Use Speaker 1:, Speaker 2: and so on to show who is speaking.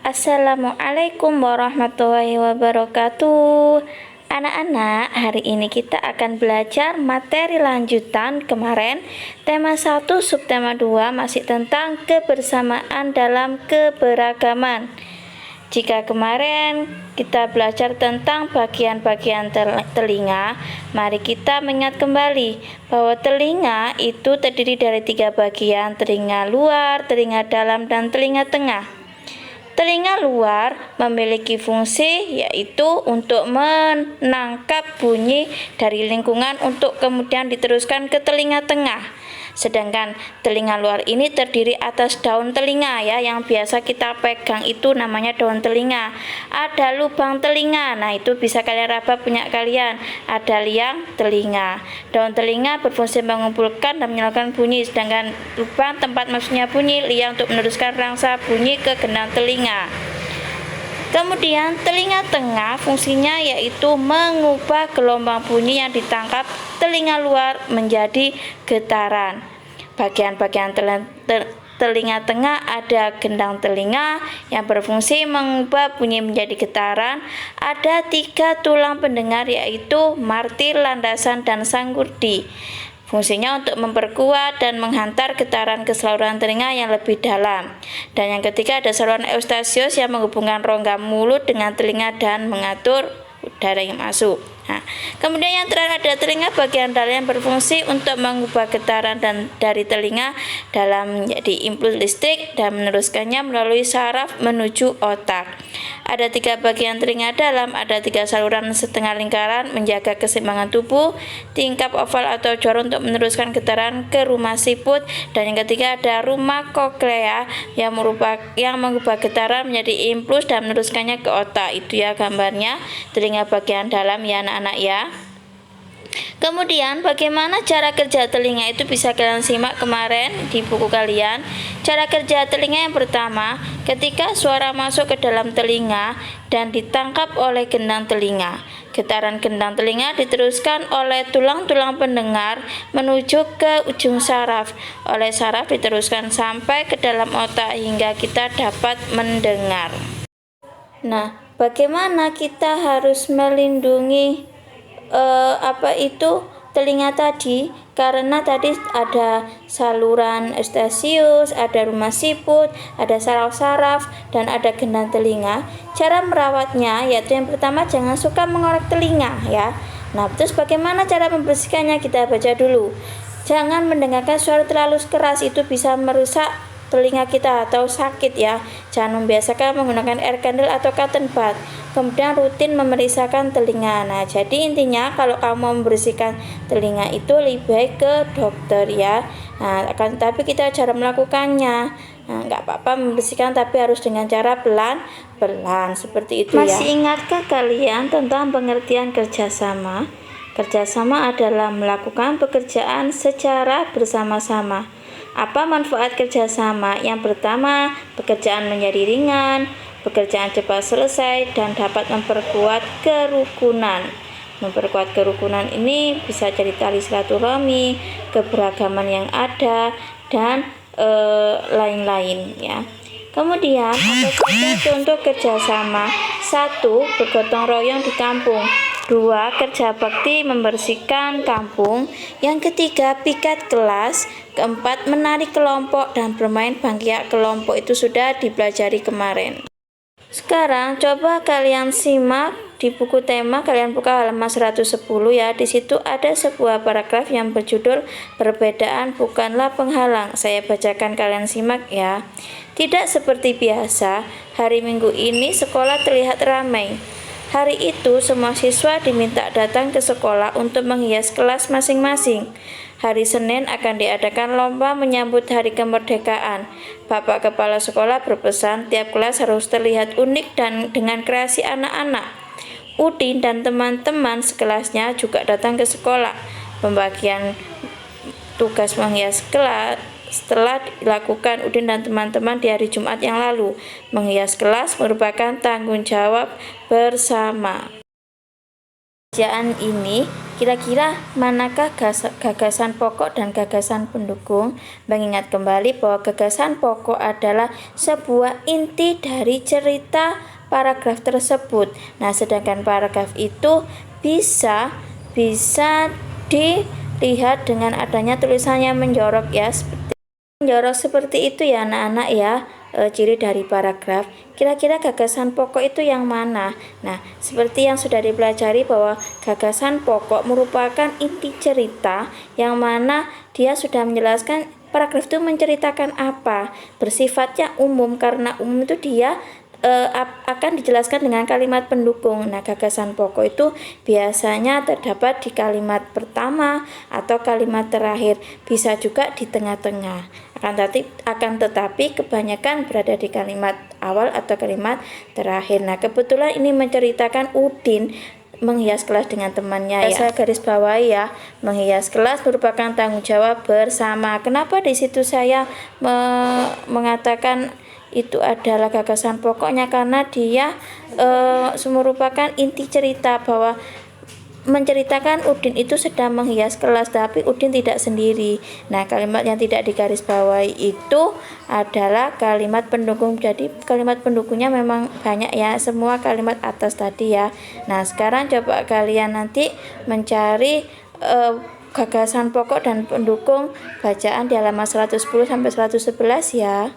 Speaker 1: Assalamualaikum warahmatullahi wabarakatuh. Anak-anak, hari ini kita akan belajar materi lanjutan kemarin. Tema 1 subtema 2 masih tentang kebersamaan dalam keberagaman. Jika kemarin kita belajar tentang bagian-bagian telinga, mari kita mengingat kembali bahwa telinga itu terdiri dari 3 bagian: telinga luar, telinga dalam, dan telinga tengah. Telinga luar memiliki fungsi yaitu untuk menangkap bunyi dari lingkungan untuk kemudian diteruskan ke telinga tengah. Sedangkan telinga luar ini terdiri atas daun telinga ya, yang biasa kita pegang itu namanya daun telinga. Ada lubang telinga, nah itu bisa kalian raba punya kalian. Ada liang telinga. Daun telinga berfungsi mengumpulkan dan menyalakan bunyi, sedangkan lubang tempat maksudnya bunyi, liang untuk meneruskan rangsa bunyi ke gendang telinga. Kemudian telinga tengah fungsinya yaitu mengubah gelombang bunyi yang ditangkap telinga luar menjadi getaran. Bagian-bagian telinga tengah ada gendang telinga yang berfungsi mengubah bunyi menjadi getaran. Ada 3 tulang pendengar yaitu martir, landasan, dan sanggurdi. Fungsinya untuk memperkuat dan menghantar getaran ke saluran telinga yang lebih dalam. Dan yang ketiga ada saluran eustasius yang menghubungkan rongga mulut dengan telinga dan mengatur udara yang masuk. Nah, kemudian yang terakhir ada telinga bagian dalam yang berfungsi untuk mengubah getaran dan dari telinga dalam menjadi impuls listrik dan meneruskannya melalui saraf menuju otak. Ada 3 bagian telinga dalam, ada 3 saluran setengah lingkaran menjaga keseimbangan tubuh, tingkap oval atau jor untuk meneruskan getaran ke rumah siput, dan yang ketiga ada rumah koklea yang mengubah getaran menjadi impuls dan meneruskannya ke otak. Itu ya gambarnya telinga bagian dalam ya anak-anak ya. Kemudian bagaimana cara kerja telinga itu bisa kalian simak kemarin di buku kalian. Cara kerja telinga yang pertama, ketika suara masuk ke dalam telinga dan ditangkap oleh gendang telinga, getaran gendang telinga diteruskan oleh tulang-tulang pendengar menuju ke ujung saraf. Oleh saraf diteruskan sampai ke dalam otak hingga kita dapat mendengar. Nah, bagaimana kita harus melindungi telinga tadi? Karena tadi ada saluran eustasius, ada rumah siput, ada saraf-saraf, dan ada gendang telinga. Cara merawatnya yaitu yang pertama, jangan suka mengorek telinga ya. Nah, terus bagaimana cara membersihkannya? Kita baca dulu. Jangan mendengarkan suara terlalu keras, itu bisa merusak telinga kita atau sakit ya. Jangan membiasakan menggunakan air candle atau cotton bud. Kemudian rutin memeriksakan telinga. Nah, jadi intinya kalau kamu mau membersihkan telinga itu lebih baik ke dokter ya. Nah, tapi kita cara melakukannya, nah, nggak apa-apa membersihkan, tapi harus dengan cara pelan-pelan seperti itu ya. Masih ingatkah kalian tentang pengertian kerjasama? Kerjasama adalah melakukan pekerjaan secara bersama-sama. Apa manfaat kerjasama? Yang pertama, pekerjaan menjadi ringan, pekerjaan cepat selesai, dan dapat memperkuat kerukunan. Memperkuat kerukunan ini bisa jadi tali silaturahmi, keberagaman yang ada, dan lain-lain ya. Kemudian apa saja contoh kerjasama? 1. Bergotong royong di kampung. 2. Kerja bakti membersihkan kampung. Yang ketiga, piket kelas. Keempat, menari kelompok dan bermain bangkit kelompok. Itu sudah dipelajari kemarin. Sekarang coba kalian simak di buku tema, kalian buka halaman 110 ya. Di situ ada sebuah paragraf yang berjudul "Perbedaan bukanlah penghalang". Saya bacakan, kalian simak ya. Tidak seperti biasa, hari Minggu ini sekolah terlihat ramai. Hari itu semua siswa diminta datang ke sekolah untuk menghias kelas masing-masing. Hari Senin akan diadakan lomba menyambut hari kemerdekaan. Bapak Kepala Sekolah berpesan tiap kelas harus terlihat unik dan dengan kreasi anak-anak. Udin dan teman-teman sekelasnya juga datang ke sekolah. Pembagian tugas menghias kelas setelah dilakukan Udin dan teman-teman di hari Jumat yang lalu. Menghias kelas merupakan tanggung jawab bersama. bacaan ini, kira-kira manakah gagasan pokok dan gagasan pendukung? Mengingat kembali bahwa gagasan pokok adalah sebuah inti dari cerita paragraf tersebut. Nah, sedangkan paragraf itu bisa dilihat dengan adanya tulisan yang menjorok ya, menjorok seperti itu ya anak-anak ya. Ciri dari paragraf. Kira-kira gagasan pokok itu yang mana? Nah, seperti yang sudah dipelajari bahwa gagasan pokok merupakan inti cerita yang mana dia sudah menjelaskan paragraf itu menceritakan apa. Bersifatnya umum, karena umum itu dia akan dijelaskan dengan kalimat pendukung. Nah, gagasan pokok itu biasanya terdapat di kalimat pertama atau kalimat terakhir, bisa juga di tengah-tengah. Akan tetapi kebanyakan berada di kalimat awal atau kalimat terakhir. Nah, kebetulan ini menceritakan Udin menghias kelas dengan temannya ya. Saya garis bawahi ya, menghias kelas merupakan tanggung jawab bersama. Kenapa di situ saya mengatakan itu adalah gagasan pokoknya? Karena dia merupakan inti cerita, bahwa menceritakan Udin itu sedang menghias kelas, tapi Udin tidak sendiri. Nah, kalimat yang tidak digarisbawahi itu adalah kalimat pendukung. Jadi kalimat pendukungnya memang banyak ya, semua kalimat atas tadi ya. Nah, sekarang coba kalian nanti mencari gagasan pokok dan pendukung bacaan di halaman 110 sampai 111 ya.